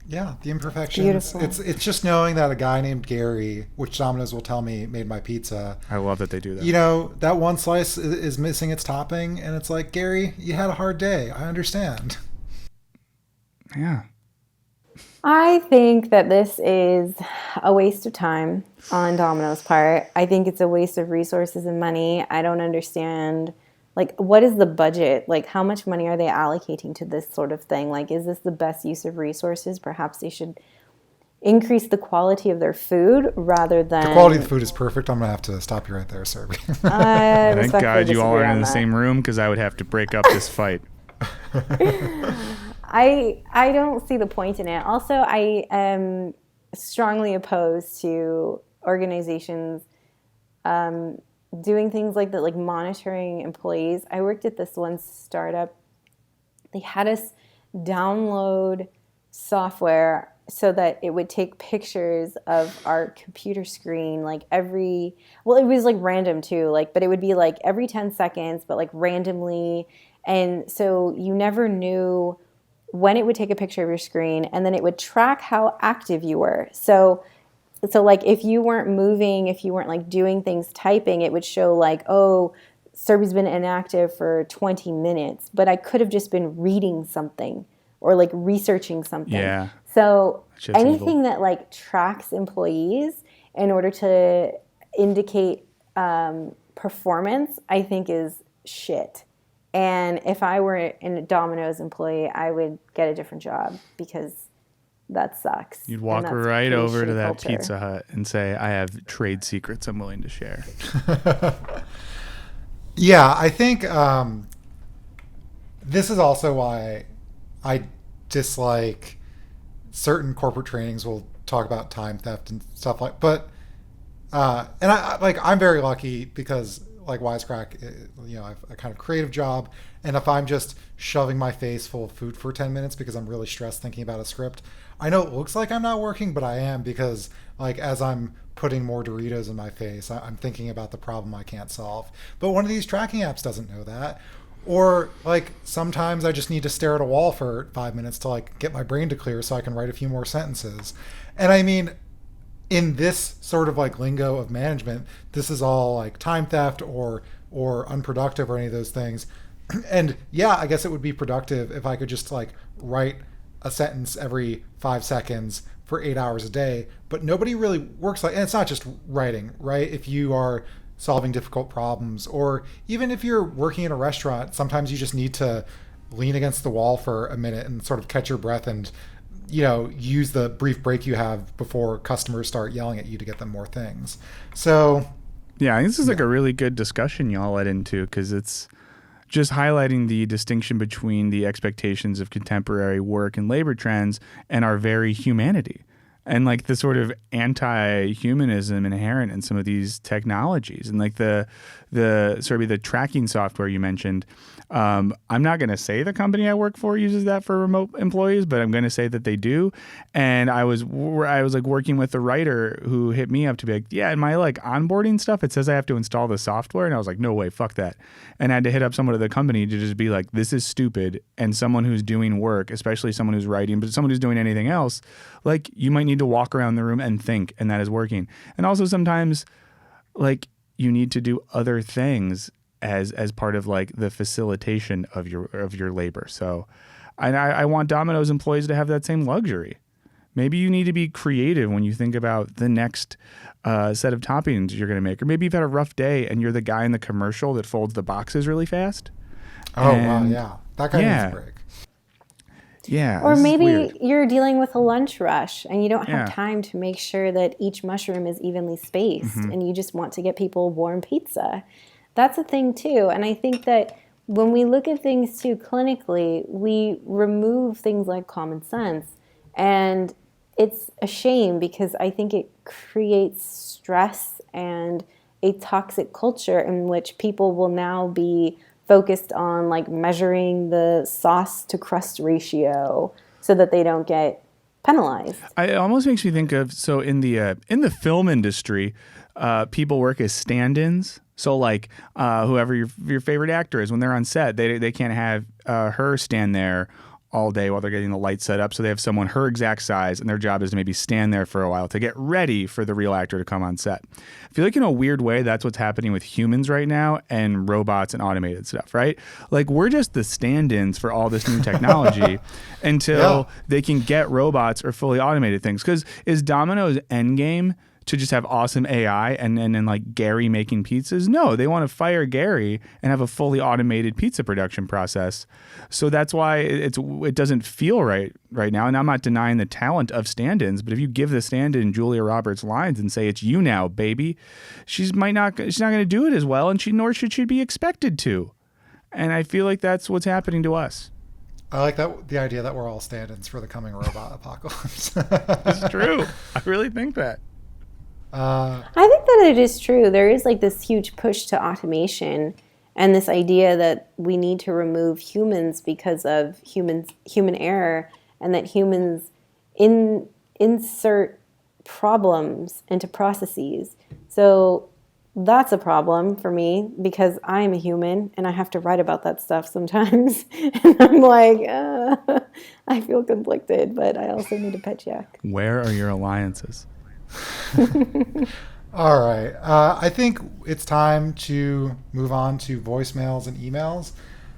Yeah, the imperfections. Beautiful. It's just knowing that a guy named Gary, which Domino's will tell me made my pizza. I love that they do that. You know, that one slice is missing its topping, and it's like, Gary, you had a hard day. I understand. Yeah. I think that this is a waste of time on Domino's part. I think it's a waste of resources and money. I don't understand. Like, what is the budget? Like, how much money are they allocating to this sort of thing? Like, is this the best use of resources? Perhaps they should increase the quality of their food rather than... The quality of the food is perfect. I'm going to have to stop you right there, sir. Thank God you all are in the same room, because I would have to break up this fight. I don't see the point in it. Also, I am strongly opposed to organizations doing things like that, like monitoring employees. I worked at this one startup. They had us download software so that it would take pictures of our computer screen like it was like random too, like, but it would be like every 10 seconds, but like randomly. And so you never knew when it would take a picture of your screen, and then it would track how active you were. So like if you weren't moving, if you weren't like doing things, typing, it would show like, oh, Serby's been inactive for 20 minutes, but I could have just been reading something or like researching something. Yeah. So anything evil. that like tracks employees in order to indicate performance, I think is shit. And if I were a Domino's employee, I would get a different job because that sucks. You'd walk right over to that Pizza Hut and say, I have trade secrets I'm willing to share. Yeah, I think this is also why I dislike certain corporate trainings will talk about time theft and stuff but and I'm very lucky because like Wisecrack, you know, I've a kind of creative job, and if I'm just shoving my face full of food for 10 minutes because I'm really stressed thinking about a script, I know it looks like I'm not working, but I am, because like as I'm putting more Doritos in my face, I'm thinking about the problem I can't solve. But one of these tracking apps doesn't know that. Or like sometimes I just need to stare at a wall for 5 minutes to like get my brain to clear so I can write a few more sentences. And I mean, in this sort of like lingo of management, this is all like time theft or unproductive or any of those things. And yeah, I guess it would be productive if I could just like write a sentence every 5 seconds for 8 hours a day. But nobody really works like, and it's not just writing, right? If you are solving difficult problems, or even if you're working in a restaurant, sometimes you just need to lean against the wall for a minute and sort of catch your breath and, you know, use the brief break you have before customers start yelling at you to get them more things. So yeah, this is like a really good discussion y'all led into, because it's just highlighting the distinction between the expectations of contemporary work and labor trends and our very humanity. and like the sort of anti-humanism inherent in some of these technologies, and like the sort of the tracking software you mentioned. I'm not going to say the company I work for uses that for remote employees, but I'm going to say that they do. And I was like working with a writer who hit me up to be like, yeah, in my like onboarding stuff, it says I have to install the software. And I was like, no way, fuck that. And I had to hit up someone at the company to just be like, this is stupid. And someone who's doing work, especially someone who's writing, but someone who's doing anything else, like you might need to walk around the room and think, and that is working. And also sometimes like you need to do other things as part of like the facilitation of your labor. So I want Domino's employees to have that same luxury. Maybe you need to be creative when you think about the next set of toppings you're going to make. Or maybe you've had a rough day and you're the guy in the commercial that folds the boxes really fast. Wow, yeah. That guy needs a break. Yeah. Or maybe you're dealing with a lunch rush and you don't have Yeah. time to make sure that each mushroom is evenly spaced, and you just want to get people warm pizza. That's a thing too. And I think that when we look at things too clinically, we remove things like common sense. And it's a shame because I think it creates stress and a toxic culture in which people will now be focused on like measuring the sauce to crust ratio so that they don't get penalized. It almost makes me think of, so in the film industry, people work as stand-ins. So like whoever your favorite actor is, when they're on set, they can't have her stand there all day while they're getting the lights set up. So they have someone her exact size, and their job is to maybe stand there for a while to get ready for the real actor to come on set. I feel like in a weird way, that's what's happening with humans right now and robots and automated stuff, right? Like we're just the stand-ins for all this new technology until they can get robots or fully automated things. Because is Domino's end game to just have awesome AI and then like Gary making pizzas? No, they want to fire Gary and have a fully automated pizza production process. So that's why it doesn't feel right now. And I'm not denying the talent of stand-ins, but if you give the stand-in Julia Roberts lines and say it's you now, baby, she's not going to do it as well, and nor should she be expected to. And I feel like that's what's happening to us. I like the idea that we're all stand-ins for the coming robot apocalypse. It's true. I really think that. I think that it is true. There is like this huge push to automation and this idea that we need to remove humans because of human error, and that humans insert problems into processes. So that's a problem for me because I'm a human and I have to write about that stuff sometimes. And I'm like, I feel conflicted, but I also need a pet jack. Where are your alliances? All right. I think it's time to move on to voicemails and emails.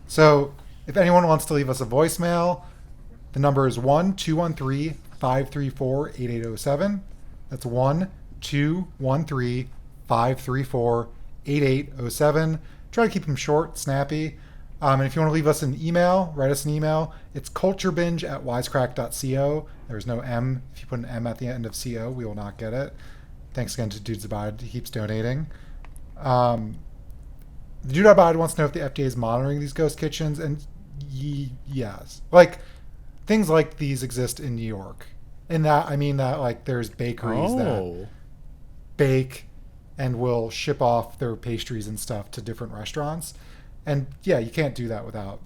So if anyone wants to leave us a voicemail, the number is 1-213-534-8807. That's 1-213-534-8807. Try to keep them short, snappy. And if you want to leave us an email, write us an email. It's culturebinge@wisecrack.co. There's no M. If you put an M at the end of CO, we will not get it. Thanks again to Dude Zabad. He keeps donating. Dude Zabad wants to know if the FDA is monitoring these ghost kitchens, and yes. Like, things like these exist in New York. And that, I mean that, like, there's bakeries that bake and will ship off their pastries and stuff to different restaurants. And yeah, you can't do that without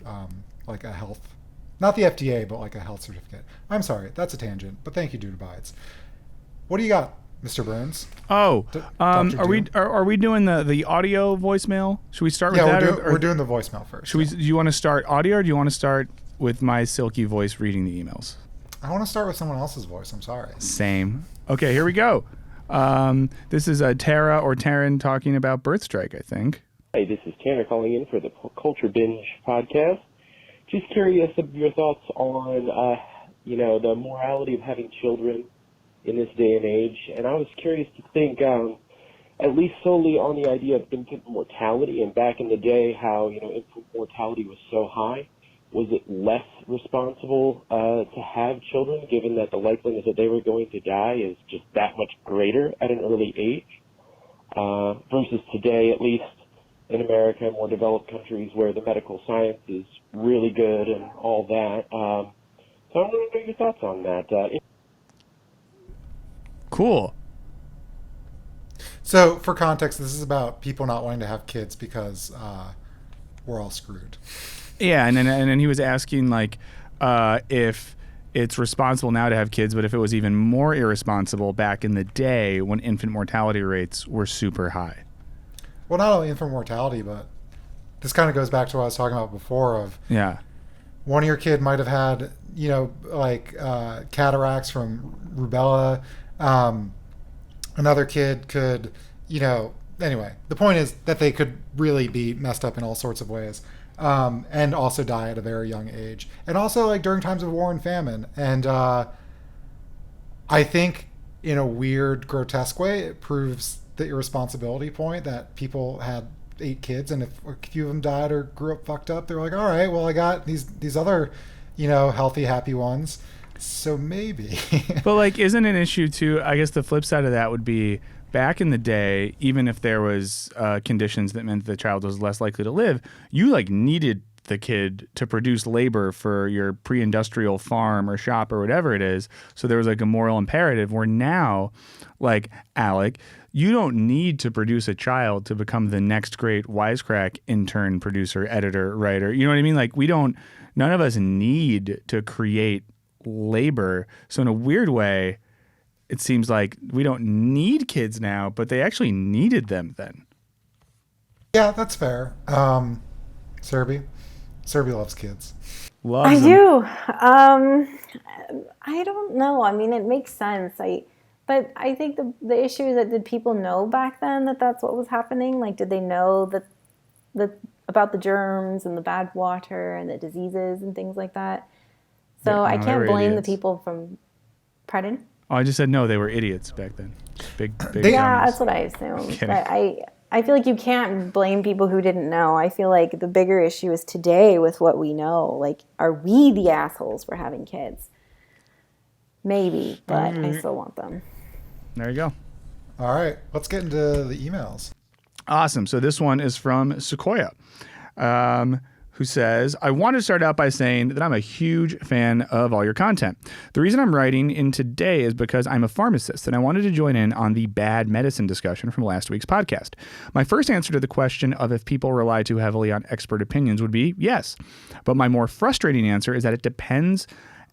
like a health, not the FDA, but like a health certificate. I'm sorry, that's a tangent, but thank you, Dude Abides. What do you got, Mr. Burns? Are we doing the audio voicemail? Should we start with that? We're doing the voicemail first. Do you want to start audio, or do you want to start with my silky voice reading the emails? I want to start with someone else's voice. I'm sorry. Same. Okay, here we go. This is Tara or Taryn talking about Birth Strike, I think. Hey, this is Tanner calling in for the Culture Binge podcast. Just curious of your thoughts on, the morality of having children in this day and age. And I was curious to think, at least solely on the idea of infant mortality. And back in the day, how, infant mortality was so high. Was it less responsible to have children, given that the likeliness that they were going to die is just that much greater at an early age? Versus today, at least, in America and more developed countries where the medical science is really good and all that. So I want to know your thoughts on that. Cool. So, for context, this is about people not wanting to have kids because we're all screwed. Yeah, and then he was asking like if it's responsible now to have kids, but if it was even more irresponsible back in the day when infant mortality rates were super high. Well, not only infant mortality, but this kind of goes back to what I was talking about before of one of your kid might have had, cataracts from rubella. Another kid could, anyway, the point is that they could really be messed up in all sorts of ways. And also die at a very young age. And also like during times of war and famine. And I think in a weird, grotesque way, it proves the irresponsibility point that people had 8 kids, and if a few of them died or grew up fucked up, they're like, all right, well, I got these other, healthy, happy ones. So maybe. But like, isn't an issue too, I guess the flip side of that would be back in the day, even if there was conditions that meant the child was less likely to live, you like needed the kid to produce labor for your pre-industrial farm or shop or whatever it is. So there was like a moral imperative where now, like Alec, you don't need to produce a child to become the next great Wisecrack intern, producer, editor, writer. You know what I mean? Like none of us need to create labor. So in a weird way, it seems like we don't need kids now, but they actually needed them then. Yeah, that's fair. Serby loves kids. Loves I them. do. I don't know. I mean, it makes sense. But I think the issue is that did people know back then that that's what was happening? Like, did they know that about the germs and the bad water and the diseases and things like that? So Yeah, I no, can't they were blame idiots. the people from. Pardon? Oh, I just said no, they were idiots back then. Big Yeah, dummies. that's what I assumed. Kidding. But I feel like you can't blame people who didn't know. I feel like the bigger issue is today with what we know. Like, are we the assholes for having kids? Maybe, but I still want them. There you go. All right, let's get into the emails. Awesome. So this one is from Sequoia, who says, I want to start out by saying that I'm a huge fan of all your content. The reason I'm writing in today is because I'm a pharmacist and I wanted to join in on the bad medicine discussion from last week's podcast. My first answer to the question of if people rely too heavily on expert opinions would be yes. But my more frustrating answer is that it depends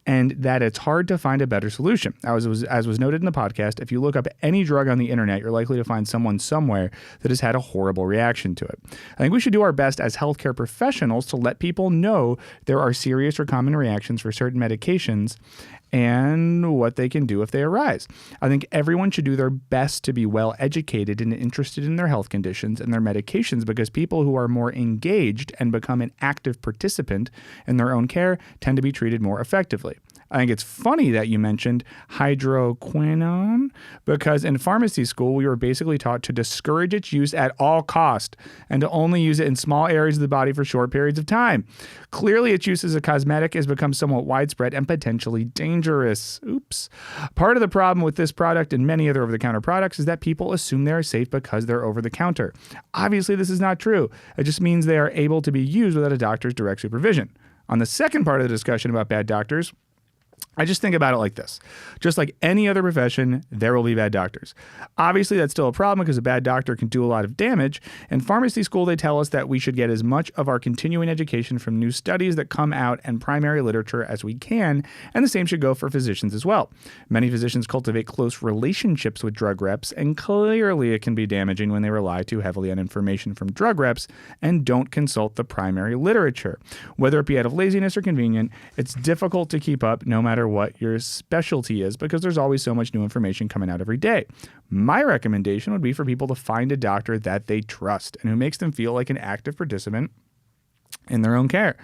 and that it's hard to find a better solution. As was noted in the podcast, if you look up any drug on the internet, you're likely to find someone somewhere that has had a horrible reaction to it. I think we should do our best as healthcare professionals to let people know there are serious or common reactions for certain medications and what they can do if they arise. I think everyone should do their best to be well educated and interested in their health conditions and their medications, because people who are more engaged and become an active participant in their own care tend to be treated more effectively. I think it's funny that you mentioned hydroquinone, because in pharmacy school, we were basically taught to discourage its use at all cost and to only use it in small areas of the body for short periods of time. Clearly, its use as a cosmetic has become somewhat widespread and potentially dangerous. Oops. Part of the problem with this product and many other over-the-counter products is that people assume they are safe because they're over-the-counter. Obviously, this is not true. It just means they are able to be used without a doctor's direct supervision. On the second part of the discussion about bad doctors, I just think about it like this. Just like any other profession, there will be bad doctors. Obviously, that's still a problem because a bad doctor can do a lot of damage. In pharmacy school, they tell us that we should get as much of our continuing education from new studies that come out and primary literature as we can, and the same should go for physicians as well. Many physicians cultivate close relationships with drug reps, and clearly it can be damaging when they rely too heavily on information from drug reps and don't consult the primary literature. Whether it be out of laziness or convenient, it's difficult to keep up no matter what your specialty is, because there's always so much new information coming out every day. My recommendation would be for people to find a doctor that they trust and who makes them feel like an active participant in their own care.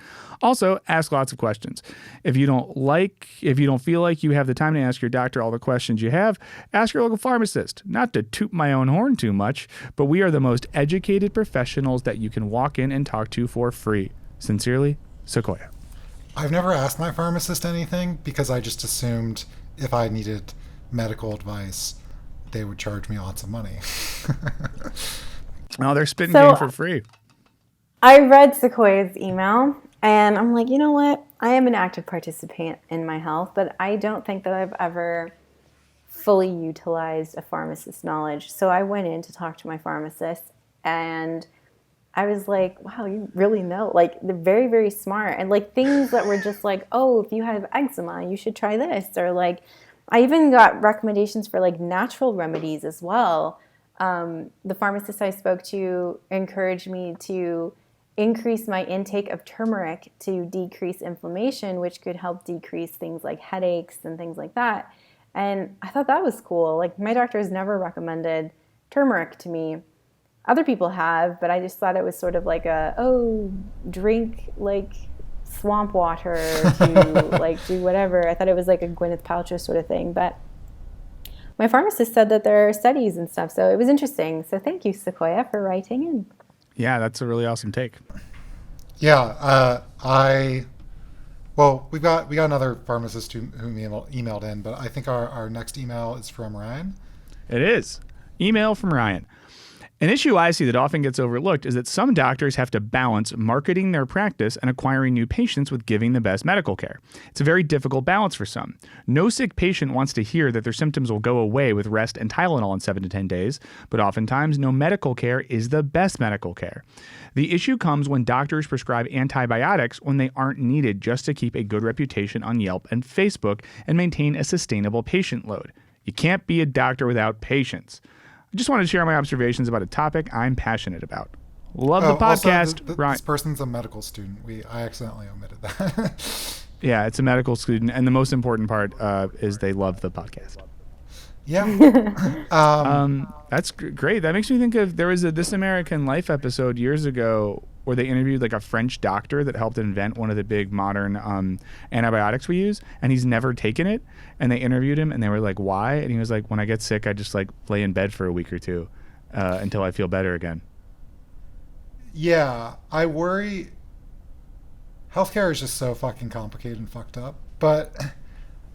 Also, ask lots of questions. If you don't feel like you have the time to ask your doctor all the questions you have, ask your local pharmacist. Not to toot my own horn too much, but we are the most educated professionals that you can walk in and talk to for free. Sincerely, Sequoia. I've never asked my pharmacist anything because I just assumed if I needed medical advice, they would charge me lots of money. Oh, they're spitting So- game for free. I read Sequoia's email and I'm like, you know what? I am an active participant in my health, but I don't think that I've ever fully utilized a pharmacist's knowledge. So I went in to talk to my pharmacist, and I was like, wow, you really know. Like, they're very, very smart. And like things that were just like, oh, if you have eczema, you should try this. Or like, I even got recommendations for like natural remedies as well. The pharmacist I spoke to encouraged me to increase my intake of turmeric to decrease inflammation, which could help decrease things like headaches and things like that. And I thought that was cool. Like, my doctor has never recommended turmeric to me. Other people have, but I just thought it was sort of like drink like swamp water to like do whatever. I thought it was like a Gwyneth Paltrow sort of thing. But my pharmacist said that there are studies and stuff, so it was interesting. So thank you, Sequoia, for writing in. Yeah, that's a really awesome take. Yeah, well, we got another pharmacist who emailed in, but I think our next email is from Ryan. It is. Email from Ryan. An issue I see that often gets overlooked is that some doctors have to balance marketing their practice and acquiring new patients with giving the best medical care. It's a very difficult balance for some. No sick patient wants to hear that their symptoms will go away with rest and Tylenol in 7 to 10 days, but oftentimes no medical care is the best medical care. The issue comes when doctors prescribe antibiotics when they aren't needed just to keep a good reputation on Yelp and Facebook and maintain a sustainable patient load. You can't be a doctor without patients. I just wanted to share my observations about a topic I'm passionate about. Love the podcast. Also, this person's a medical student. I accidentally omitted that. Yeah, it's a medical student, and the most important part is they love the podcast. Yeah. That's great. That makes me think of, there was a This American Life episode years ago where they interviewed like a French doctor that helped invent one of the big modern antibiotics we use, and he's never taken it. And they interviewed him, and they were like, why? And he was like, when I get sick, I just like lay in bed for a week or two until I feel better again. Yeah, I worry. Healthcare is just so fucking complicated and fucked up. But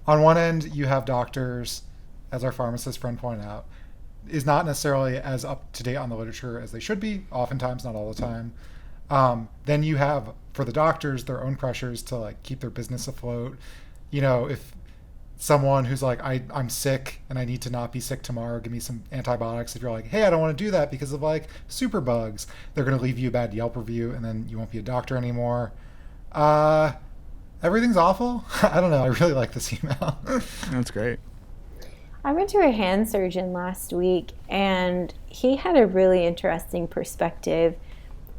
on one end, you have doctors, as our pharmacist friend pointed out, is not necessarily as up to date on the literature as they should be, oftentimes, not all the time. Then you have, for the doctors, their own pressures to like keep their business afloat. You know, if someone who's like, I'm sick and I need to not be sick tomorrow, give me some antibiotics. If you're like, hey, I don't want to do that because of like super bugs, they're going to leave you a bad Yelp review and then you won't be a doctor anymore. Everything's awful. I don't know. I really like this email. That's great. I went to a hand surgeon last week, and he had a really interesting perspective.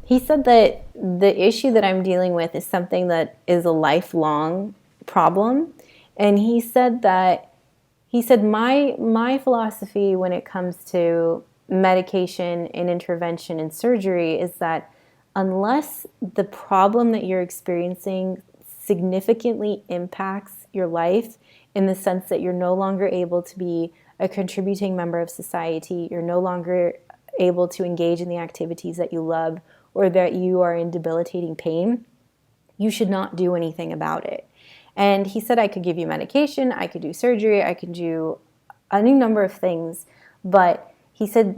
He said that the issue that I'm dealing with is something that is a lifelong problem. And he said my philosophy when it comes to medication and intervention and surgery is that unless the problem that you're experiencing significantly impacts your life in the sense that you're no longer able to be a contributing member of society, you're no longer able to engage in the activities that you love, or that you are in debilitating pain, you should not do anything about it. And he said I could give you medication, I could do surgery, I could do any number of things, but he said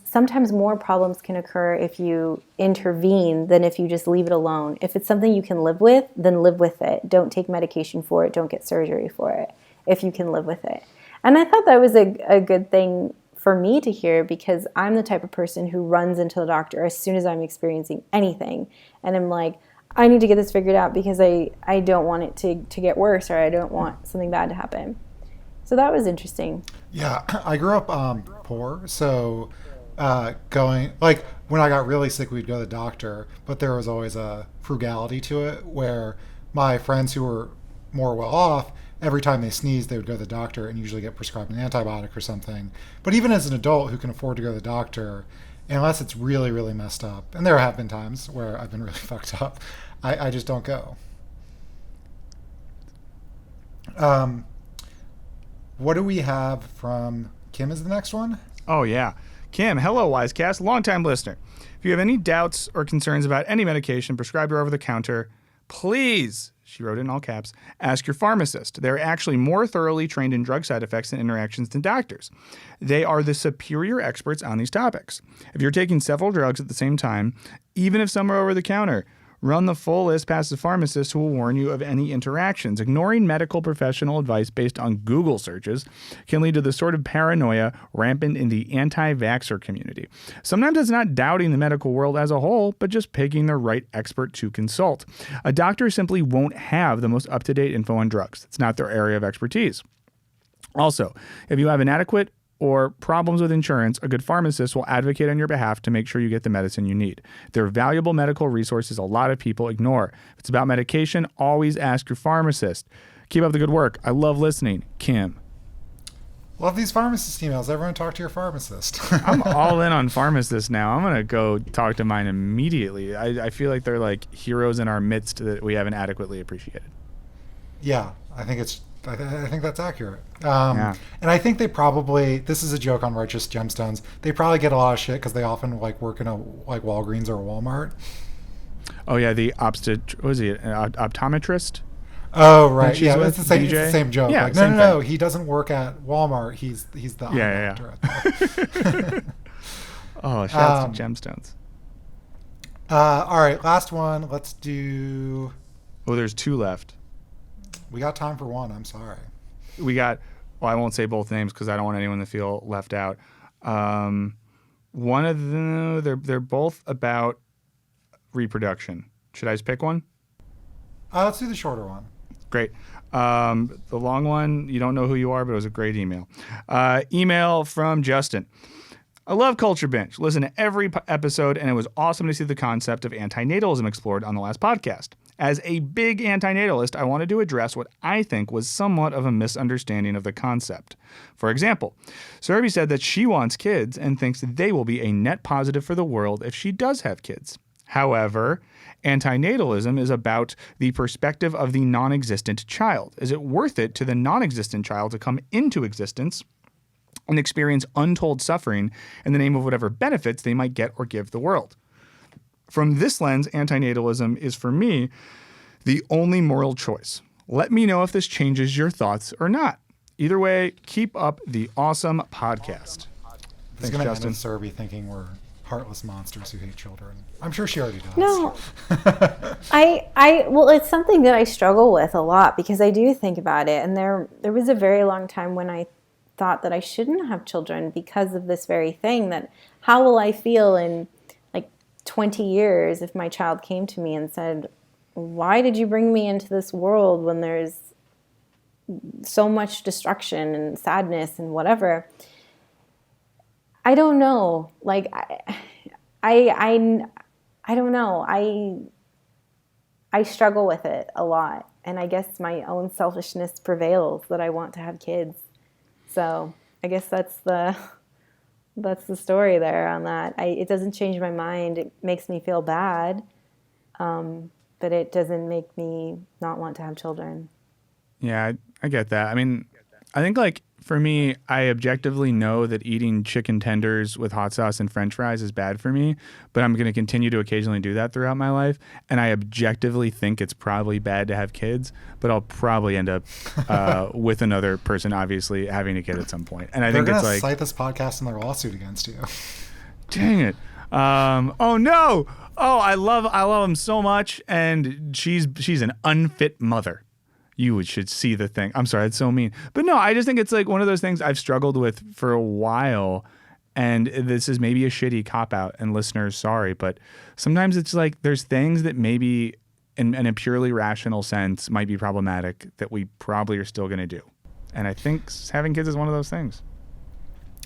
sometimes more problems can occur if you intervene than if you just leave it alone. If it's something you can live with, then live with it. Don't take medication for it, don't get surgery for it, if you can live with it. And I thought that was a good thing for me to hear, because I'm the type of person who runs into the doctor as soon as I'm experiencing anything. And I'm like, I need to get this figured out because I don't want it to get worse, or I don't want something bad to happen. So that was interesting. Yeah, I grew up poor, so going, like, when I got really sick, we'd go to the doctor, but there was always a frugality to it where my friends who were more well off, every time they sneezed, they would go to the doctor and usually get prescribed an antibiotic or something. But even as an adult who can afford to go to the doctor, unless it's really, really messed up, and there have been times where I've been really fucked up, I just don't go. What do we have from Kim is the next one? Oh, yeah. Kim, hello, Wisecast, longtime listener. If you have any doubts or concerns about any medication prescribed or over the counter, please, she wrote it in all caps, ask your pharmacist. They're actually more thoroughly trained in drug side effects and interactions than doctors. They are the superior experts on these topics. If you're taking several drugs at the same time, even if some are over the counter, Run the full list past the pharmacist who will warn you of any interactions. Ignoring medical professional advice based on Google searches can lead to the sort of paranoia rampant in the anti-vaxxer community. Sometimes it's not doubting the medical world as a whole, but just picking the right expert to consult. A doctor simply won't have the most up-to-date info on drugs. It's not their area of expertise. Also, if you have inadequate or problems with insurance, a good pharmacist will advocate on your behalf to make sure you get the medicine you need. They're valuable medical resources a lot of people ignore. If it's about medication, always ask your pharmacist. Keep up the good work. I love listening. Kim. Love these pharmacist emails. Everyone talk to your pharmacist. I'm all in on pharmacists now. I'm going to go talk to mine immediately. I feel like they're like heroes in our midst that we haven't adequately appreciated. Yeah, I think that's accurate. Yeah. And I think they probably, this is a joke on Righteous Gemstones, they probably get a lot of shit because they often like work in a like Walgreens or a Walmart. Oh yeah, the optometrist. Oh right, she's yeah, with it's the same. DJ? It's the same joke. Yeah, like, same no, thing. he doesn't work at Walmart. He's the eye Yeah. doctor at there. Oh, shouts to Gemstones. All right, last one. Let's do. Oh, there's two left. We got time for one. I'm sorry. We got. Well, I won't say both names because I don't want anyone to feel left out. One of them, they're both about reproduction. Should I just pick one? Let's do the shorter one. Great. The long one, you don't know who you are, but it was a great email. Email from Justin. I love Culture Binge. Listen to every episode, and it was awesome to see the concept of antinatalism explored on the last podcast. As a big antinatalist, I wanted to address what I think was somewhat of a misunderstanding of the concept. For example, Serby said that she wants kids and thinks they will be a net positive for the world if she does have kids. However, antinatalism is about the perspective of the non-existent child. Is it worth it to the non-existent child to come into existence and experience untold suffering in the name of whatever benefits they might get or give the world? From this lens, antinatalism is, for me, the only moral choice. Let me know if this changes your thoughts or not. Either way, keep up the awesome podcast. It's Thanks, going to end Justin. with Serby thinking we're heartless monsters who hate children. I'm sure she already does. No, well, it's something that I struggle with a lot because I do think about it. And there was a very long time when I thought that I shouldn't have children because of this very thing, that how will I feel in like 20 years if my child came to me and said, why did you bring me into this world when there's so much destruction and sadness and whatever? I don't know. Like, I don't know. I struggle with it a lot. And I guess my own selfishness prevails that I want to have kids. So I guess that's the story there on that. It doesn't change my mind. It makes me feel bad. But it doesn't make me not want to have children. Yeah, I get that. I mean, I think like for me, I objectively know that eating chicken tenders with hot sauce and french fries is bad for me, but I'm going to continue to occasionally do that throughout my life. And I objectively think it's probably bad to have kids, but I'll probably end up with another person, obviously, having a kid at some point. And I think it's like, cite this podcast in their lawsuit against you. dang it. Oh no. Oh, I love him so much. And she's an unfit mother. You should see the thing. I'm sorry, it's so mean. But no, I just think it's like one of those things I've struggled with for a while. And this is maybe a shitty cop-out, and listeners, sorry. But sometimes it's like there's things that maybe in a purely rational sense might be problematic that we probably are still going to do. And I think having kids is one of those things.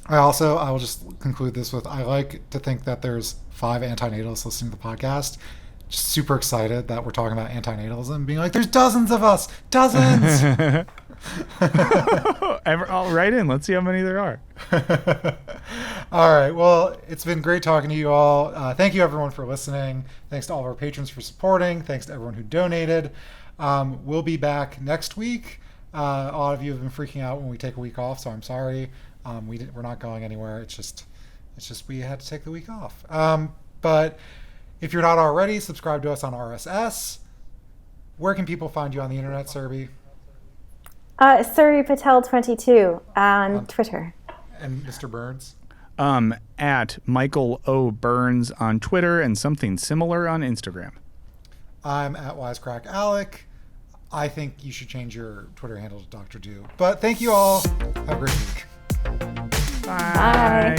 I will just conclude this with, I like to think that there's 5 antinatalists listening to the podcast. Just super excited that we're talking about antinatalism, being like, there's dozens of us, dozens. I'll write in. Let's see how many there are. All right. Well, it's been great talking to you all. Thank you, everyone, for listening. Thanks to all of our patrons for supporting. Thanks to everyone who donated. We'll be back next week. A lot of you have been freaking out when we take a week off, so I'm sorry. We're not going anywhere. It's just we had to take the week off. But if you're not already, subscribe to us on RSS. Where can people find you on the internet, Serby? Suri Patel 22 on Twitter. And Mr. Burns? At Michael O. Burns on Twitter and something similar on Instagram. I'm at Wisecrack Alec. I think you should change your Twitter handle to Dr. Do. But thank you all. Have a great week. Bye.